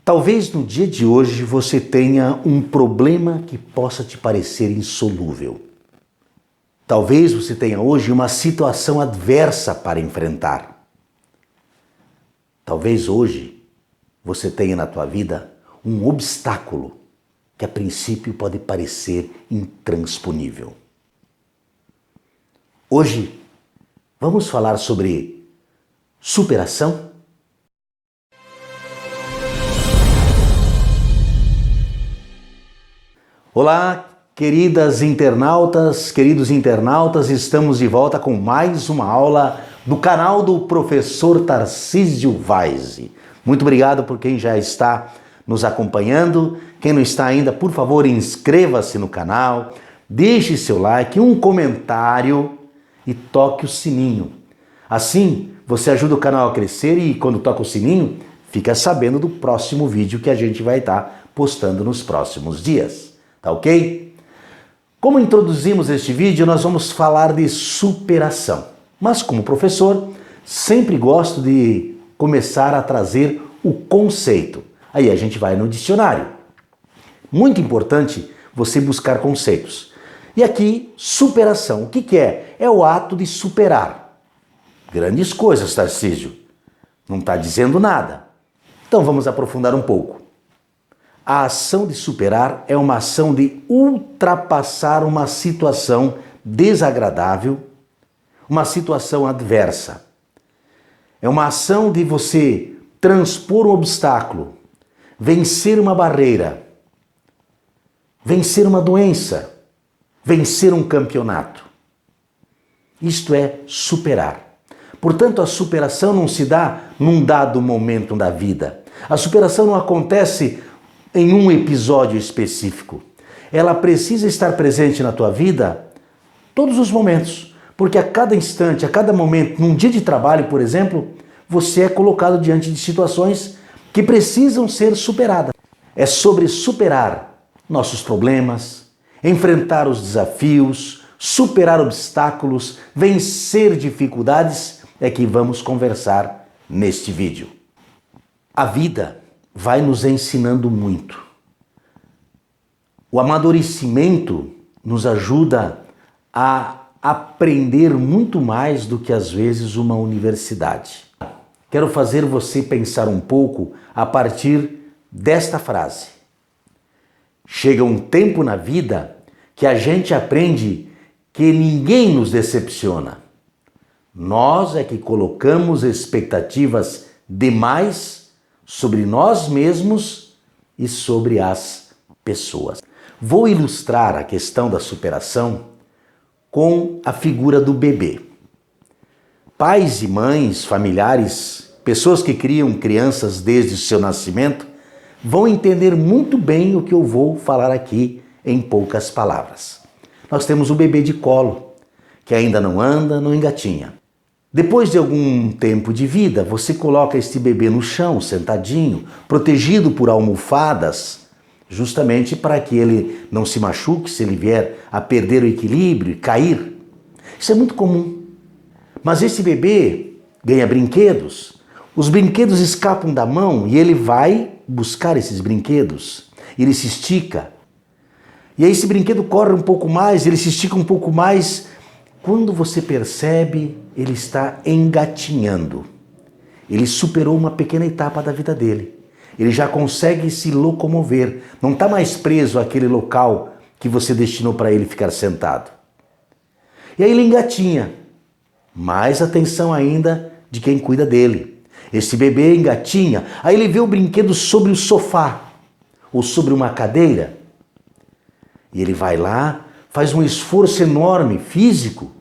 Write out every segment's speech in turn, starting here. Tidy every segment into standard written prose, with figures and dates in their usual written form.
Talvez no dia de hoje você tenha um problema que possa te parecer insolúvel. Talvez você tenha hoje uma situação adversa para enfrentar. Talvez hoje você tenha na tua vida um obstáculo que a princípio pode parecer intransponível. Hoje vamos falar sobre superação? Olá, queridas internautas, queridos internautas, estamos de volta com mais uma aula do canal do professor Tarcísio Vaise. Muito obrigado por quem já está nos acompanhando. Quem não está ainda, por favor, inscreva-se no canal, deixe seu like, um comentário e toque o sininho. Assim, você ajuda o canal a crescer e quando toca o sininho, fica sabendo do próximo vídeo que a gente vai estar postando nos próximos dias. Tá ok? Como introduzimos este vídeo, nós vamos falar de superação. Mas como professor, sempre gosto de começar a trazer o conceito. Aí a gente vai no dicionário. Muito importante você buscar conceitos. E aqui, superação. O que é? É o ato de superar. Grandes coisas, Tarcísio. Não está dizendo nada. Então vamos aprofundar um pouco. A ação de superar é uma ação de ultrapassar uma situação desagradável, uma situação adversa. É uma ação de você transpor um obstáculo, vencer uma barreira, vencer uma doença, vencer um campeonato. Isto é superar. Portanto, a superação não se dá num dado momento da vida. A superação não acontece em um episódio específico. Ela precisa estar presente na tua vida todos os momentos, porque a cada instante, a cada momento, num dia de trabalho, por exemplo, você é colocado diante de situações que precisam ser superadas. É sobre superar nossos problemas, enfrentar os desafios, superar obstáculos, vencer dificuldades, é que vamos conversar neste vídeo. A vida vai nos ensinando muito. O amadurecimento nos ajuda a aprender muito mais do que às vezes uma universidade. Quero fazer você pensar um pouco a partir desta frase. Chega um tempo na vida que a gente aprende que ninguém nos decepciona. Nós é que colocamos expectativas demais sobre nós mesmos e sobre as pessoas. Vou ilustrar a questão da superação com a figura do bebê. Pais e mães, familiares, pessoas que criam crianças desde o seu nascimento, vão entender muito bem o que eu vou falar aqui em poucas palavras. Nós temos o bebê de colo, que ainda não anda, não engatinha. Depois de algum tempo de vida, você coloca este bebê no chão, sentadinho, protegido por almofadas, justamente para que ele não se machuque se ele vier a perder o equilíbrio e cair. Isso é muito comum. Mas esse bebê ganha brinquedos, os brinquedos escapam da mão e ele vai buscar esses brinquedos. Ele se estica. E aí esse brinquedo corre um pouco mais, ele se estica um pouco mais. Quando você percebe, ele está engatinhando. Ele superou uma pequena etapa da vida dele. Ele já consegue se locomover. Não está mais preso àquele local que você destinou para ele ficar sentado. E aí ele engatinha. Mais atenção ainda de quem cuida dele. Esse bebê engatinha. Aí ele vê o brinquedo sobre o sofá ou sobre uma cadeira. E ele vai lá, faz um esforço enorme, físico,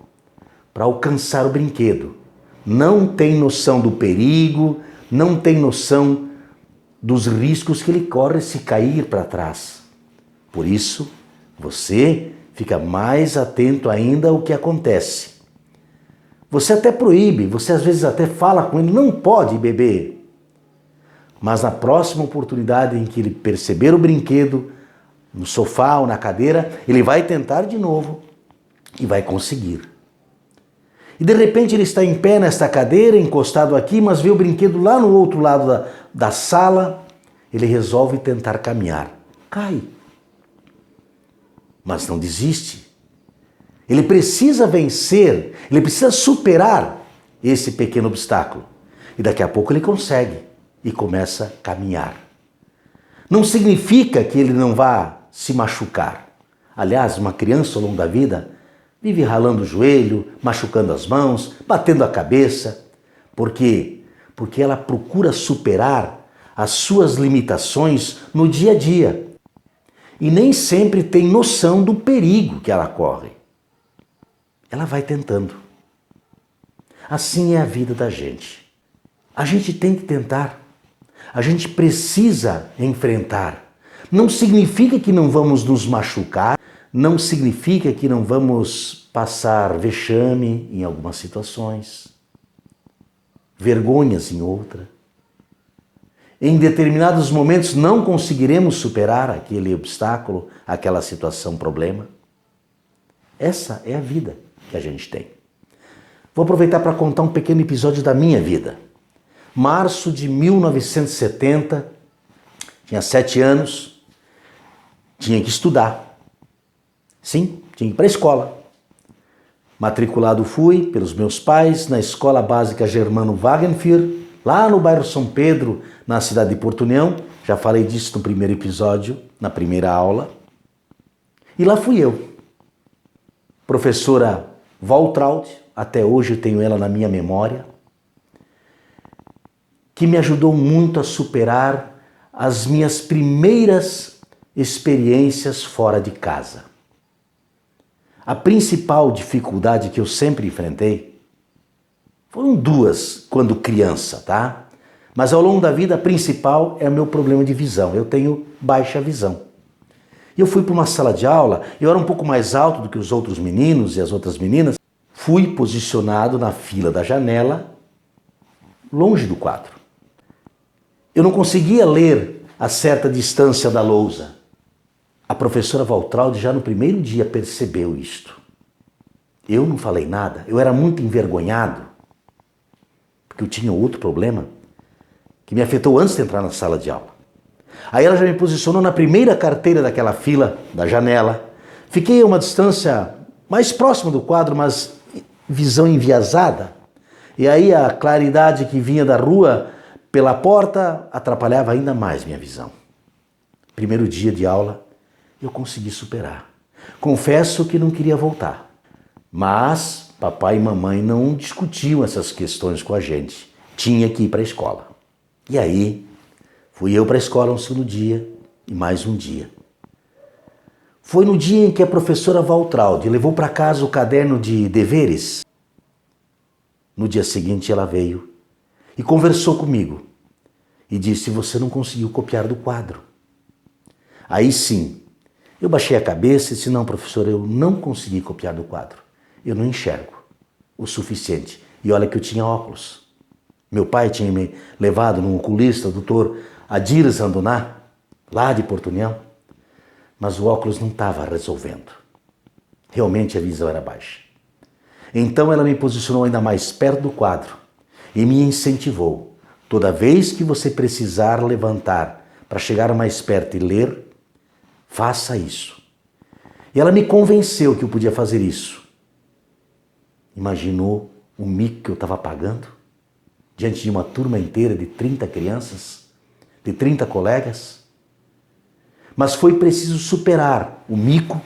para alcançar o brinquedo. Não tem noção do perigo, não tem noção dos riscos que ele corre se cair para trás. Por isso, você fica mais atento ainda ao que acontece. Você até proíbe, você às vezes até fala com ele, não pode beber. Mas na próxima oportunidade em que ele perceber o brinquedo, no sofá ou na cadeira, ele vai tentar de novo e vai conseguir. E de repente ele está em pé nesta cadeira, encostado aqui, mas vê o brinquedo lá no outro lado da sala ele resolve tentar caminhar. Cai. Mas não desiste. Ele precisa vencer, ele precisa superar esse pequeno obstáculo. E daqui a pouco ele consegue e começa a caminhar. Não significa que ele não vá se machucar. Aliás, uma criança ao longo da vida vive ralando o joelho, machucando as mãos, batendo a cabeça. Por quê? Porque ela procura superar as suas limitações no dia a dia. E nem sempre tem noção do perigo que ela corre. Ela vai tentando. Assim é a vida da gente. A gente tem que tentar. A gente precisa enfrentar. Não significa que não vamos nos machucar, não significa que não vamos passar vexame em algumas situações, vergonhas em outra. Em determinados momentos não conseguiremos superar aquele obstáculo, aquela situação, problema. Essa é a vida que a gente tem. Vou aproveitar para contar um pequeno episódio da minha vida. Março de 1970, tinha 7 anos, tinha que estudar. Sim, tinha que ir para a escola. Matriculado fui pelos meus pais na Escola Básica Germano Wagenfür, lá no bairro São Pedro, na cidade de Porto União. Já falei disso no primeiro episódio, na primeira aula. E lá fui eu. Professora Waltraud, até hoje eu tenho ela na minha memória, que me ajudou muito a superar as minhas primeiras experiências fora de casa. A principal dificuldade que eu sempre enfrentei foram 2 quando criança, tá? Mas ao longo da vida a principal é o meu problema de visão. Eu tenho baixa visão. Eu fui para uma sala de aula, eu era um pouco mais alto do que os outros meninos e as outras meninas. Fui posicionado na fila da janela, longe do quadro. Eu não conseguia ler a certa distância da lousa. A professora Waltraud já no primeiro dia percebeu isto. Eu não falei nada, eu era muito envergonhado, porque eu tinha outro problema que me afetou antes de entrar na sala de aula. Aí ela já me posicionou na primeira carteira daquela fila, da janela. Fiquei a uma distância mais próxima do quadro, mas visão enviesada. E aí a claridade que vinha da rua pela porta atrapalhava ainda mais minha visão. Primeiro dia de aula, eu consegui superar. Confesso que não queria voltar. Mas papai e mamãe não discutiam essas questões com a gente. Tinha que ir para a escola. E aí, fui eu para a escola um segundo dia e mais um dia. Foi no dia em que a professora Waltraud levou para casa o caderno de deveres. No dia seguinte ela veio e conversou comigo e disse: você não conseguiu copiar do quadro. Aí sim, eu baixei a cabeça e disse: não, professora, eu não consegui copiar do quadro. Eu não enxergo o suficiente. E olha que eu tinha óculos. Meu pai tinha me levado num oculista, o doutor Adir Zandoná, lá de Porto União, mas o óculos não estava resolvendo. Realmente a visão era baixa. Então ela me posicionou ainda mais perto do quadro e me incentivou. Toda vez que você precisar levantar para chegar mais perto e ler, faça isso. E ela me convenceu que eu podia fazer isso. Imaginou o mico que eu estava pagando? Diante de uma turma inteira de 30 crianças, de 30 colegas. Mas foi preciso superar o mico,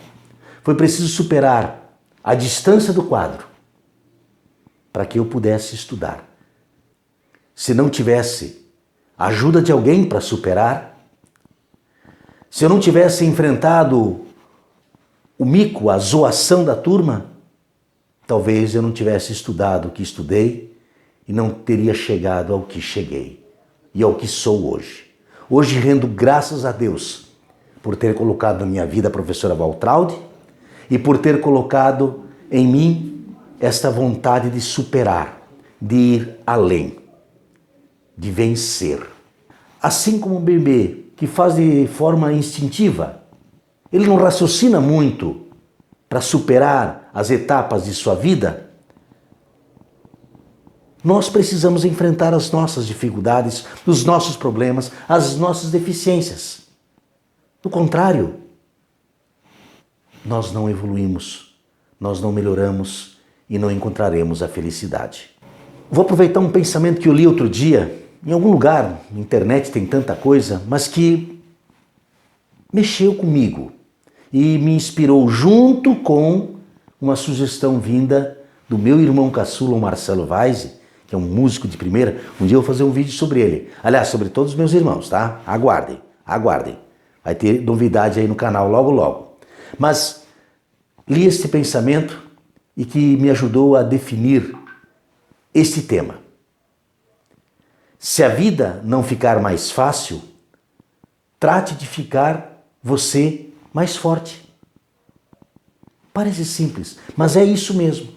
foi preciso superar a distância do quadro para que eu pudesse estudar. Se não tivesse a ajuda de alguém para superar, se eu não tivesse enfrentado o mico, a zoação da turma, talvez eu não tivesse estudado o que estudei e não teria chegado ao que cheguei e ao que sou hoje. Hoje rendo graças a Deus por ter colocado na minha vida a professora Waltraud e por ter colocado em mim esta vontade de superar, de ir além, de vencer. Assim como um bebê que faz de forma instintiva, ele não raciocina muito para superar as etapas de sua vida. Nós precisamos enfrentar as nossas dificuldades, os nossos problemas, as nossas deficiências. Do contrário, nós não evoluímos, nós não melhoramos e não encontraremos a felicidade. Vou aproveitar um pensamento que eu li outro dia, em algum lugar, na internet tem tanta coisa, mas que mexeu comigo e me inspirou junto com uma sugestão vinda do meu irmão caçula, o Marcelo Weise, que é um músico de primeira. Um dia eu vou fazer um vídeo sobre ele. Aliás, sobre todos os meus irmãos, tá? Aguardem, aguardem. Vai ter novidade aí no canal logo, logo. Mas li esse pensamento e que me ajudou a definir este tema. Se a vida não ficar mais fácil, trate de ficar você mais forte. Parece simples, mas é isso mesmo.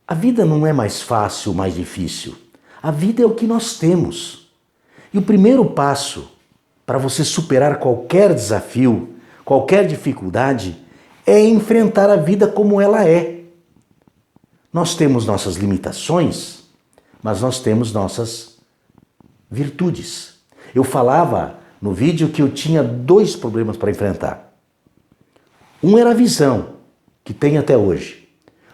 A vida não é mais fácil, mais difícil. A vida é o que nós temos. E o primeiro passo para você superar qualquer desafio, qualquer dificuldade, é enfrentar a vida como ela é. Nós temos nossas limitações, mas nós temos nossas virtudes. Eu falava no vídeo que eu tinha 2 problemas para enfrentar. Um era a visão, que tenho até hoje.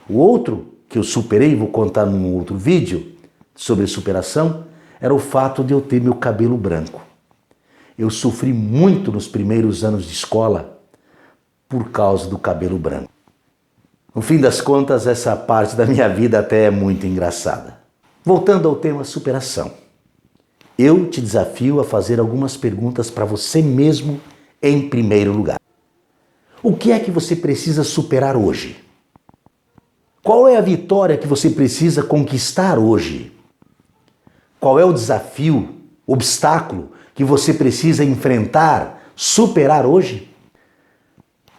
O outro, que eu superei, vou contar num outro vídeo sobre superação, era o fato de eu ter meu cabelo branco. Eu sofri muito nos primeiros anos de escola por causa do cabelo branco. No fim das contas, essa parte da minha vida até é muito engraçada. Voltando ao tema superação. Eu te desafio a fazer algumas perguntas para você mesmo em primeiro lugar. O que é que você precisa superar hoje? Qual é a vitória que você precisa conquistar hoje? Qual é o desafio, obstáculo que você precisa enfrentar, superar hoje?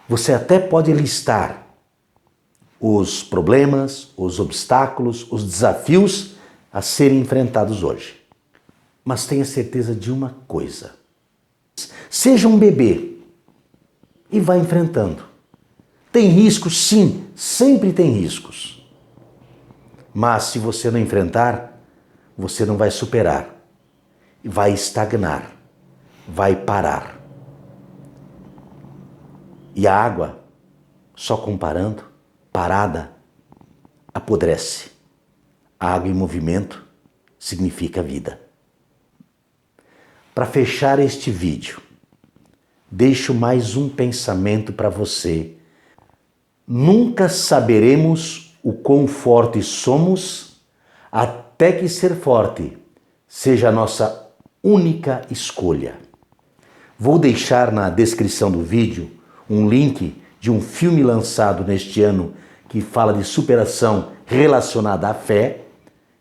Você até pode listar os problemas, os obstáculos, os desafios a serem enfrentados hoje. Mas tenha certeza de uma coisa. Seja um bebê e vá enfrentando. Tem riscos? Sim, sempre tem riscos. Mas se você não enfrentar, você não vai superar. Vai estagnar. Vai parar. E a água, só comparando, parada, apodrece. A água em movimento significa vida. Para fechar este vídeo, deixo mais um pensamento para você. Nunca saberemos o quão fortes somos até que ser forte seja a nossa única escolha. Vou deixar na descrição do vídeo um link de um filme lançado neste ano que fala de superação relacionada à fé.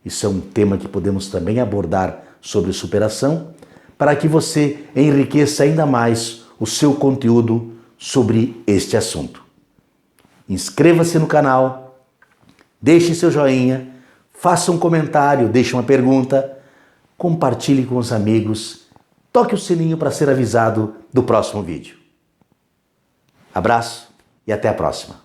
Isso é um tema que podemos também abordar sobre superação, para que você enriqueça ainda mais o seu conteúdo sobre este assunto. Inscreva-se no canal, deixe seu joinha, faça um comentário, deixe uma pergunta, compartilhe com os amigos, toque o sininho para ser avisado do próximo vídeo. Abraço e até a próxima.